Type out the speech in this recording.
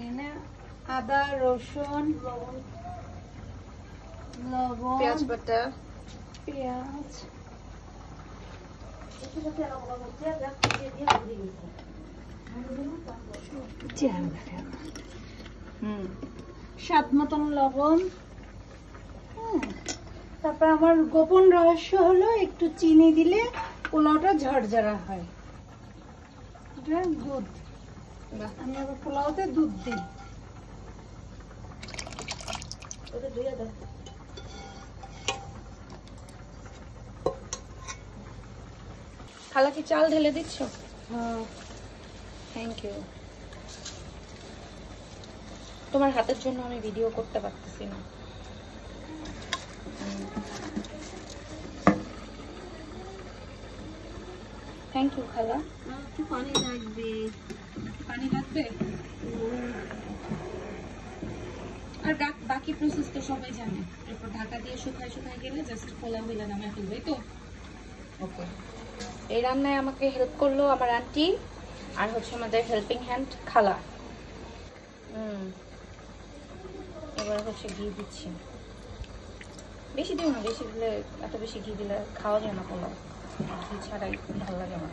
এনে আদা রসুন লবণ পেঁয়াজ বাটা পেঁয়াজ স্বাদ মতন লবণ। তারপর আমার গোপন রহস্য হলো একটু চিনি দিলে পোলাওটা ঝরঝরা হয়। এটা দুধ, আমি আবার পোলাওতে দুধ দিই। খালা কি চাল ঢেলে দিচ্ছ? হ্যাঁ, থ্যাংক ইউ। তোমার হাতের জন্য আমি ভিডিও করতে পারতেছি না। থ্যাংক ইউ খালা। একটু পানি লাগবে। পানি লাগবে? আর বাকি প্রসেস তো সবাই জানে। এরপর ঢাকা দিয়ে শুকায় শুকায় গেলে জাস্ট পোলাও হইলে নামে ফেলবে তো। ওকে, এই রান্নায় আমাকে হেল্প করলো আমার আন্টি, আর হচ্ছে আমাদের হেল্পিং হ্যান্ড খালা। এবার হচ্ছে ঘি দিচ্ছি। বেশি দিও না, বেশি দিলে এত বেশি ঘি দিলে খাওয়া যায় না পোলাও। ঘি ছাড়াই ভালো লাগে আমার।